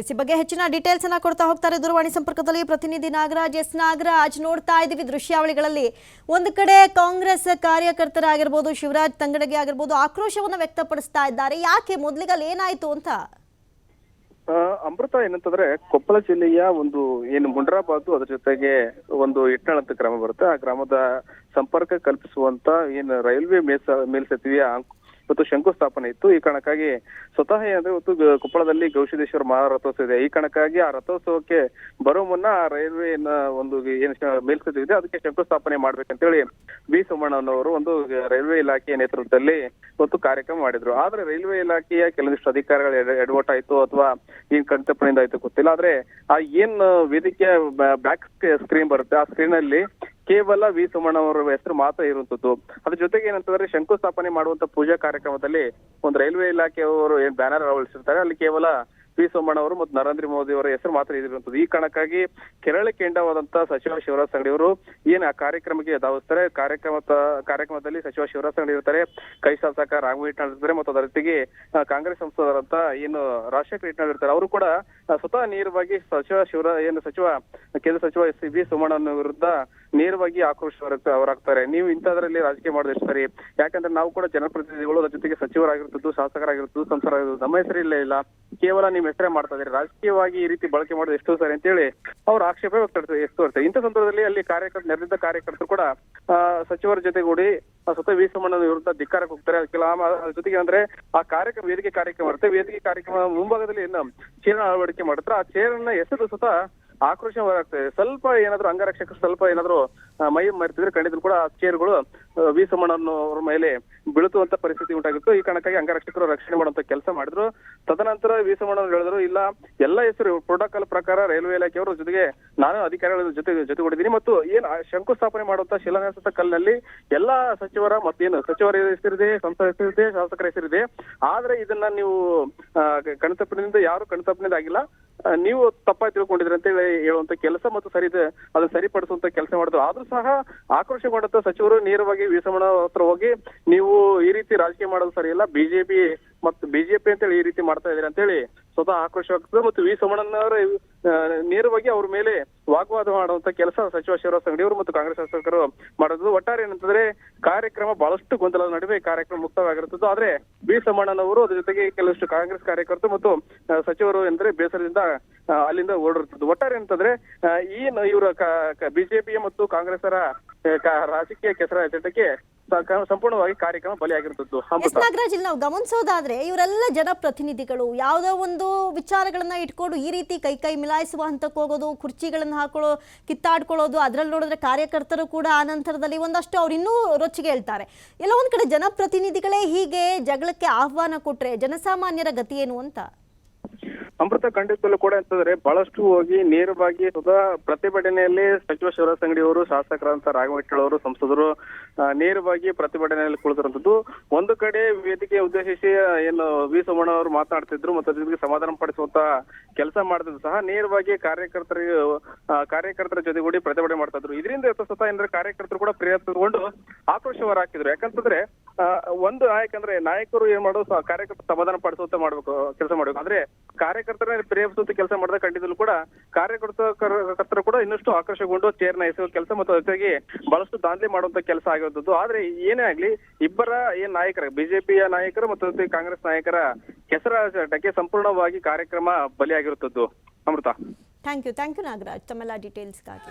EC ಬಗ್ಗೆ ಹೆಚ್ಚಿನ details ಅನ್ನು ಕೊಡ್ತಾ ಹೋಗ್ತಾರೆ ದೂರವಾಣಿ ಸಂಪರ್ಕದಲ್ಲಿ ಪ್ರತಿನಿಧಿ ನಾಗರಾಜ್. ನಾಗರಾಜ್, ನೋಡ್ತಾ ಇದ್ದೀವಿ ದೃಶ್ಯಾವಳಿಗಳಲ್ಲಿ ಒಂದು ಕಡೆ ಕಾಂಗ್ರೆಸ್ ಕಾರ್ಯಕರ್ತರಾಗಿರಬಹುದು, ಶಿವರಾಜ್ ತಂಗಡಗಿ ಆಗಿರಬಹುದು, ಆಕ್ರೋಶವನ್ನು ವ್ಯಕ್ತಪಡಿಸ್ತಾ ಇದ್ದಾರೆ. ಯಾಕೆ ಮೊದಲಿಗಲ್ಲಿ ಏನಾಯ್ತು ಅಂತ? ಅಮೃತ, ಏನಂತಂದ್ರೆ ಕೊಪ್ಪಳ ಜಿಲ್ಲೆಯ ಒಂದು ಏನು ಮುಂಡ್ರಾಬಾದ್, ಅದ್ರ ಜೊತೆಗೆ ಒಂದು ಇಟ್ನಾಳ್ ಅಂತ ಗ್ರಾಮ ಬರುತ್ತೆ. ಆ ಗ್ರಾಮದ ಸಂಪರ್ಕ ಕಲ್ಪಿಸುವಂತ ಏನು ರೈಲ್ವೆ ಮೇಲ್ಸೇತುವೆಯ ಇವತ್ತು ಶಂಕುಸ್ಥಾಪನೆ ಇತ್ತು. ಈ ಕಾರಣಕ್ಕಾಗಿ ಸ್ವತಃ ಏನಂದ್ರೆ ಇವತ್ತು ಕೊಪ್ಪಳದಲ್ಲಿ ಗವಿಸಿದ್ದೇಶ್ವರ ಮಹಾರಥೋತ್ಸವ ಇದೆ. ಈ ಕಾರಣಕ್ಕಾಗಿ ಆ ರಥೋತ್ಸವಕ್ಕೆ ಬರೋ ಮುನ್ನ ಆ ರೈಲ್ವೆ ಒಂದು ಏನು ಮೇಲ್ಸೇತುವೆ ಇದೆ ಅದಕ್ಕೆ ಶಂಕುಸ್ಥಾಪನೆ ಮಾಡ್ಬೇಕಂತೇಳಿ ಬಿ ಸೋಮಣ್ಣನವರು ಒಂದು ರೈಲ್ವೆ ಇಲಾಖೆಯ ನೇತೃತ್ವದಲ್ಲಿ ಇವತ್ತು ಕಾರ್ಯಕ್ರಮ ಮಾಡಿದ್ರು. ಆದ್ರೆ ರೈಲ್ವೆ ಇಲಾಖೆಯ ಕೆಲವೊಂದಿಷ್ಟು ಅಧಿಕಾರಿಗಳು ಎಡವಟ್ಟಾಯ್ತು ಅಥವಾ ಏನ್ ಕಣ್ತಪ್ಪಣೆಯಿಂದ ಆಯ್ತು ಗೊತ್ತಿಲ್ಲ. ಆದ್ರೆ ಆ ಏನ್ ವೇದಿಕೆಯ ಬ್ಯಾಕ್ ಸ್ಕ್ರೀನ್ ಬರುತ್ತೆ, ಆ ಸ್ಕ್ರೀನ್ ಅಲ್ಲಿ ಕೇವಲ ವಿ ಸೋಮಣ್ಣ ಅವರ ಹೆಸರು ಮಾತ್ರ ಇರುವಂತದ್ದು. ಅದ್ರ ಜೊತೆಗೆ ಏನಂತಂದ್ರೆ ಶಂಕುಸ್ಥಾಪನೆ ಮಾಡುವಂತ ಪೂಜಾ ಕಾರ್ಯಕ್ರಮದಲ್ಲಿ ಒಂದು ರೈಲ್ವೆ ಇಲಾಖೆಯವರು ಏನ್ ಬ್ಯಾನರ್ ಅಳವಡಿಸಿರ್ತಾರೆ, ಅಲ್ಲಿ ಕೇವಲ ವಿ ಸೋಮಣ್ಣ ಅವರು ಮತ್ತು ನರೇಂದ್ರ ಮೋದಿ ಅವರ ಹೆಸರು ಮಾತ್ರ ಇದಿರುವಂತದ್ದು. ಈ ಕಾರಣಕ್ಕಾಗಿ ಕೆರಳ ಕೆಂಡವಾದಂತ ಸಚಿವ ಶಿವರಾಜ್ ತಂಗಡಿ ಅವರು ಏನ್ ಆ ಕಾರ್ಯಕ್ರಮಕ್ಕೆ ಧಾವಿಸ್ತಾರೆ. ಕಾರ್ಯಕ್ರಮದಲ್ಲಿ ಸಚಿವ ಶಿವರಾಜ್ ತಂಗಡಿ ಇರ್ತಾರೆ, ಕೈ ಶಾಸಕ ರಾಘವ ಇಟ್ನಾಳ್ ಇರ್ತಾರೆ ಮತ್ತು ಅದರ ಜೊತೆಗೆ ಕಾಂಗ್ರೆಸ್ ಸಂಸದರಂತ ಏನು ರಾಜಶೇಖರ್ ಇಟ್ನಾಳ್ ಇರ್ತಾರೆ. ಅವರು ಕೂಡ ಸ್ವತಃ ನೇರವಾಗಿ ಕೇಂದ್ರ ಸಚಿವ ವಿ ಸೋಮಣ್ಣ ವಿರುದ್ಧ ನೇರವಾಗಿ ಆಕ್ರೋಶ ಅವರಾಗ್ತಾರೆ. ನೀವು ಇಂಥದ್ರಲ್ಲಿ ರಾಜಕೀಯ ಮಾಡೋದು ಎಷ್ಟು ಸರಿ? ಯಾಕಂದ್ರೆ ನಾವು ಕೂಡ ಜನಪ್ರತಿನಿಧಿಗಳು, ಅದ್ರ ಜೊತೆಗೆ ಸಚಿವರಾಗಿರ್ತದ್ದು, ಶಾಸಕರಾಗಿರ್ತದ್ದು, ಸಂಸದರಾಗಿರ್ಬೋದು, ನಮ್ಮ ಹೆಸರಿಲ್ಲೇ ಇಲ್ಲ, ಕೇವಲ ನಿಮ್ ಹೆಸರೇ ಮಾಡ್ತಾ ಇದ್ದೀರಿ, ರಾಜಕೀಯವಾಗಿ ಈ ರೀತಿ ಬಳಕೆ ಮಾಡೋದು ಎಷ್ಟು ಸರಿ ಅಂತೇಳಿ ಅವ್ರ ಆಕ್ಷೇಪ ವ್ಯಕ್ತಪಡಿಸ್ತಾರೆ. ಇಂಥ ಸಂದರ್ಭದಲ್ಲಿ ಅಲ್ಲಿ ನೆರೆದಿದ್ದ ಕಾರ್ಯಕರ್ತರು ಕೂಡ ಸಚಿವರ ಜೊತೆಗೂಡಿ ಸ್ವತಃ ವಿ ಸೋಮಣ್ಣ ವಿರುದ್ಧ ಧಿಕ್ಕಾರಕ್ಕೆ ಹೋಗ್ತಾರೆ. ಅದ್ರ ಜೊತೆಗೆ ಅಂದ್ರೆ ಆ ವೇದಿಕೆ ಕಾರ್ಯಕ್ರಮ ಇರುತ್ತೆ. ವೇದಿಕೆ ಕಾರ್ಯಕ್ರಮ ಮುಂಭಾಗದಲ್ಲಿ ಏನು ಚೇರ್ ಅಳವಡಿಕೆ ಮಾಡ್ತಾರೆ, ಆ ಚೇರ್ ಅನ್ನ ಎಸೆದು ಸ್ವತಃ ಆಕ್ರೋಶ ಹೊರಾಗ್ತದೆ. ಸ್ವಲ್ಪ ಏನಾದ್ರು ಅಂಗರಕ್ಷಕರು ಸ್ವಲ್ಪ ಏನಾದ್ರು ಮೈ ಮರೆತಿದ್ರೆ ಖಂಡಿತ ಕೂಡ ಆ ಚೇರ್ಗಳು ವಿ ಸೋಮಣ್ಣನವರ ಮೇಲೆ ಬೀಳುತ್ತುವಂತ ಪರಿಸ್ಥಿತಿ ಉಂಟಾಗಿತ್ತು. ಈ ಕಾರಣಕ್ಕಾಗಿ ಅಂಗರಕ್ಷಕರು ರಕ್ಷಣೆ ಮಾಡುವಂತ ಕೆಲಸ ಮಾಡಿದ್ರು. ತದನಂತರ ವಿ ಸೋಮಣ್ಣನವರು ಹೇಳಿದ್ರು, ಇಲ್ಲ, ಎಲ್ಲ ಹೆಸರು ಪ್ರೋಟೋಕಾಲ್ ಪ್ರಕಾರ ರೈಲ್ವೆ ಇಲಾಖೆಯವರ ಜೊತೆಗೆ ನಾನು ಅಧಿಕಾರಿಗಳ ಜೊತೆಗೂಡಿದ್ದೀನಿ ಮತ್ತು ಏನ್ ಶಂಕುಸ್ಥಾಪನೆ ಮಾಡುವಂತ ಶಿಲಾನ್ಯಾಸದ ಕಲ್ಲಿನಲ್ಲಿ ಎಲ್ಲಾ ಸಚಿವರ ಮತ್ತೇನು ಸಚಿವರ ಹೆಸರಿದೆ, ಸಂಸದ ಹೆಸರಿದೆ, ಶಾಸಕರ ಹೆಸರಿದೆ. ಆದ್ರೆ ಇದನ್ನ ನೀವು ಕಣ್ತಪ್ಪಿನಿಂದ ಯಾರು ಕಣ್ತಪ್ಪಿನಿಂದ ಆಗಿಲ್ಲ, ನೀವು ತಪ್ಪಾಗಿ ತಿಳ್ಕೊಂಡಿದ್ರಿ ಅಂತ ಹೇಳುವಂತ ಕೆಲಸ ಮತ್ತು ಅದನ್ನ ಸರಿಪಡಿಸುವಂತ ಕೆಲಸ ಮಾಡಿದ್ರು. ಆದ್ರೂ ಸಹ ಆಕ್ರೋಶಗೊಂಡಂತ ಸಚಿವರು ನೇರವಾಗಿ ವಿ ಸೋಮಣ್ಣ ಹತ್ರ ಹೋಗಿ, ನೀವು ಈ ರೀತಿ ರಾಜಕೀಯ ಮಾಡೋದು ಸರಿ ಇಲ್ಲ, ಬಿಜೆಪಿ ಅಂತೇಳಿ ಈ ರೀತಿ ಮಾಡ್ತಾ ಇದ್ದೀರಿ ಅಂತೇಳಿ ಸ್ವತಃ ಆಕ್ರೋಶವಾಗ್ತದೆ. ಮತ್ತು ವಿ ಸೋಮಣ್ಣನವರ ನೇರವಾಗಿ ಅವ್ರ ಮೇಲೆ ವಾಗ್ವಾದ ಮಾಡುವಂತ ಕೆಲಸ ಸಚಿವ ಶಿವರಾಜ್ ತಂಗಡಿ ಅವರು ಮತ್ತು ಕಾಂಗ್ರೆಸ್ ಶಾಸಕರು ಮಾಡೋದು. ಒಟ್ಟಾರೆ ಏನಂತಂದ್ರೆ ಕಾರ್ಯಕ್ರಮ ಬಹಳಷ್ಟು ಗೊಂದಲದ ನಡುವೆ ಕಾರ್ಯಕ್ರಮ ಮುಕ್ತವಾಗಿರುತ್ತದೆ. ಆದ್ರೆ ವಿ ಸೋಮಣ್ಣನವರು ಅದ್ರ ಜೊತೆಗೆ ಕೆಲವಷ್ಟು ಕಾಂಗ್ರೆಸ್ ಕಾರ್ಯಕರ್ತರು ಮತ್ತು ಸಚಿವರು ಎಂದ್ರೆ ಬೇಸರದಿಂದ ಅಲ್ಲಿಂದ ಓಡಿರುತ್ತದೆ. ಒಟ್ಟಾರೆ ಅಂತಂದ್ರೆ ಇವರ ಬಿಜೆಪಿಯ ಮತ್ತು ಕಾಂಗ್ರೆಸ್ಸರ ರಾಜಕೀಯ ಕೆಸರಾಟಕ್ಕೆ ಸಂಪೂರ್ಣವಾಗಿ ಕಾರ್ಯಕ್ರಮ ಬಲಿಯಾಗಿರುತ್ತದೆ. ನಾಗರಾಜ್, ನಾವು ಗಮನಿಸೋದಾದ್ರೆ ಇವರೆಲ್ಲ ಜನಪ್ರತಿನಿಧಿಗಳು ಯಾವುದೋ ಒಂದು ವಿಚಾರಗಳನ್ನ ಇಟ್ಕೊಂಡು ಈ ರೀತಿ ಕೈ ಮಿಲಾಯಿಸುವ ಹಂತಕ್ಕೆ ಹೋಗೋದು, ಕುರ್ಚಿಗಳನ್ನ ಕಿತ್ತಾಡ್ಕೊಳ್ಳೋದು, ಅದ್ರಲ್ಲಿ ನೋಡಿದ್ರೆ ಕಾರ್ಯಕರ್ತರು ಕೂಡ ಆ ನಂತರದಲ್ಲಿ ಒಂದಷ್ಟು ಅವ್ರು ಇನ್ನೂ ರೊಚ್ಚಿಗೆ ಹೇಳ್ತಾರೆ. ಎಲ್ಲ ಒಂದ್ ಕಡೆ ಜನಪ್ರತಿನಿಧಿಗಳೇ ಹೀಗೆ ಜಗಳಕ್ಕೆ ಆಹ್ವಾನ ಕೊಟ್ರೆ ಜನಸಾಮಾನ್ಯರ ಗತಿ ಏನು ಅಂತ? ಅಮೃತ, ಖಂಡಿತಲ್ಲೂ ಕೂಡ ಅಂತಂದ್ರೆ ಬಹಳಷ್ಟು ಹೋಗಿ ನೇರವಾಗಿ ಸ್ವತಃ ಪ್ರತಿಭಟನೆಯಲ್ಲಿ ಸಚಿವ ಶಿವರಾಜ್ ತಂಗಡಿ ಅವರು, ಶಾಸಕರಂತ ರಾಘವ ಇಟ್ನಾಳ್ ಅವರು, ಸಂಸದರು ನೇರವಾಗಿ ಪ್ರತಿಭಟನೆಯಲ್ಲಿ ಕುಳಿತಿರುವಂತದ್ದು. ಒಂದು ಕಡೆ ವೇದಿಕೆ ಉದ್ದೇಶಿಸಿ ಏನು ವಿ ಸೋಮಣ್ಣ ಅವರು ಮಾತನಾಡ್ತಿದ್ರು ಮತ್ತು ಅದಕ್ಕೆ ಸಮಾಧಾನ ಪಡಿಸುವಂತ ಕೆಲಸ ಮಾಡ್ತಿದ್ರು ಸಹ ನೇರವಾಗಿ ಕಾರ್ಯಕರ್ತರ ಜೊತೆಗೂಡಿ ಪ್ರತಿಭಟನೆ ಮಾಡ್ತಾ ಇದ್ರು. ಇದರಿಂದ ಸ್ವತಃ ಏನಂದ್ರೆ ಕಾರ್ಯಕರ್ತರು ಕೂಡ ಪ್ರೇರಿತಗೊಂಡು ಆಕ್ರೋಶ ಹೊರಹಾಕಿದ್ರು. ಯಾಕಂತಂದ್ರೆ ಒಂದು ನಾಯಕರು ಏನ್ ಮಾಡೋದು, ಕಾರ್ಯಕರ್ತರ ಸಮಾಧಾನ ಪಡಿಸುವಂತ ಕೆಲಸ ಮಾಡ್ಬೇಕು. ಆದ್ರೆ ಕಾರ್ಯಕರ್ತರನ್ನ ಪ್ರೇರಿಸುವಂತ ಕೆಲಸ ಮಾಡಿದ ಖಂಡಿತಲ್ಲೂ ಕೂಡ ಕಾರ್ಯಕರ್ತರು ಕೂಡ ಇನ್ನಷ್ಟು ಆಕರ್ಷಗೊಂಡು ಚೇರ್ನ ಎಸೆಯುವ ಕೆಲಸ ಮತ್ತು ಜೊತೆಗೆ ಬಹಳಷ್ಟು ದಾಂಧಲೆ ಮಾಡುವಂತ ಕೆಲಸ ಆಗಿರುತ್ತದೆ. ಆದ್ರೆ ಏನೇ ಆಗ್ಲಿ ಇಬ್ಬರ ನಾಯಕರ, ಬಿಜೆಪಿಯ ನಾಯಕರು ಮತ್ತು ಕಾಂಗ್ರೆಸ್ ನಾಯಕರ ಕೆಸರಾಟಕ್ಕೆ ಸಂಪೂರ್ಣವಾಗಿ ಕಾರ್ಯಕ್ರಮ ಬಲಿಯಾಗಿರುತ್ತದೆ. ಅಮೃತ, ಥ್ಯಾಂಕ್ ಯು ನಾಗರಾಜ್ ತಮ್ಮೆಲ್ಲ ಡೀಟೇಲ್ಸ್ಗಾಗಿ.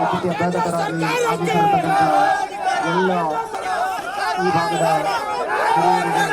ಅತಿಥಿ ಅಭ್ಯಾಸಕರಾಗಿ ಆಗಿರ್ತಕ್ಕಂಥ ಎಲ್ಲ ಈ ಭಾಗದ ಹಿರಿಯರಿಗೆ